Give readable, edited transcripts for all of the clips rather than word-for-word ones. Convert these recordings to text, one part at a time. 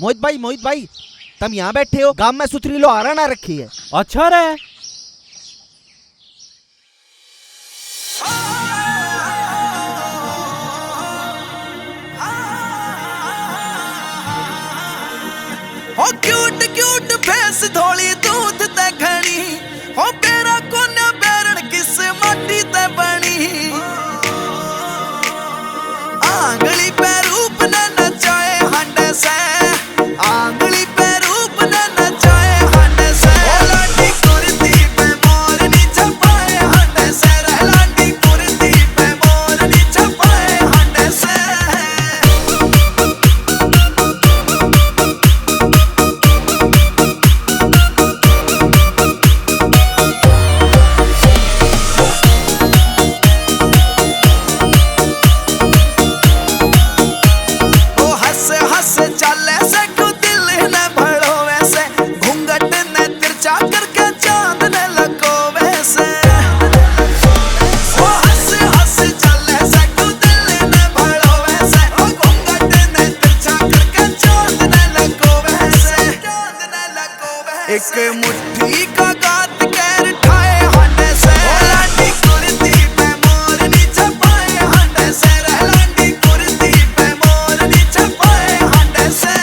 मोहित भाई तुम यहाँ बैठे हो, गांव में सुथरी लो आरा ना रखी है। अच्छा रे। हो क्यूट क्यूट फेस धोली दूध ते घनी, हो तेरा कोन्या बैरन किस माटी ते बनी। आंगली पे रूप न नचाए हंडे से, आंगली पे रूप न नचाए हंडे से। लाडी कुर्ती पे मोरनी छपाए हंडे से, लाडी कुर्ती पे मोरनी छपाए हंडे से। चले से क्यों दिल न भरो वैसे, घूंघट ने तिरछा करके चांद ने लगो वैसे। हंस चले से क्यों दिल न भरो वैसे, घूंघट ने तिरछा करके चांद ने लगो वैसे। एक मुट्ठी का गात कैर ठाए हंडे से, लाडी कुर्ती पे मोरनी छपाए हंडे से, लाडी कुर्ती पे मोरनी छपाए हंडे से।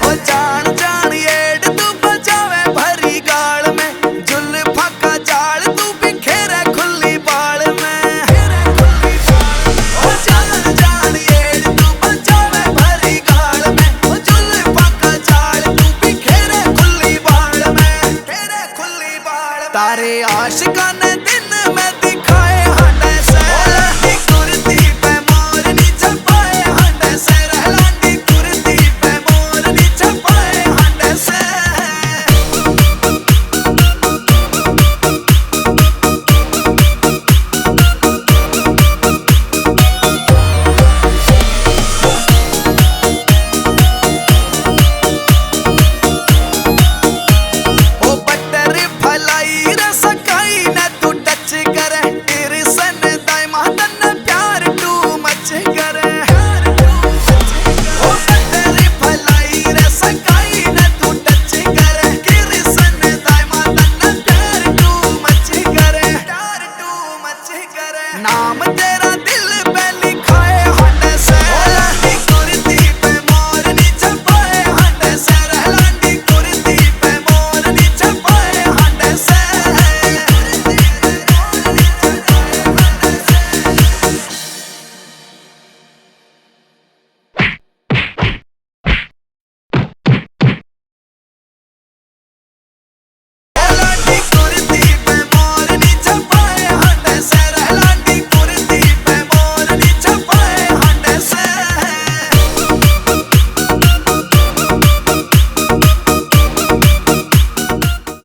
ओ जान जान येड तू बजावे भरी गाल में, जुल्फा का जाल तू बिखेरे खुली बाल में। ओ जान जान येड तू बजावे भरी गाल में, ओ जुल्फा का जाल तू बिखेरे खुली बाल में। तारे आशिका ने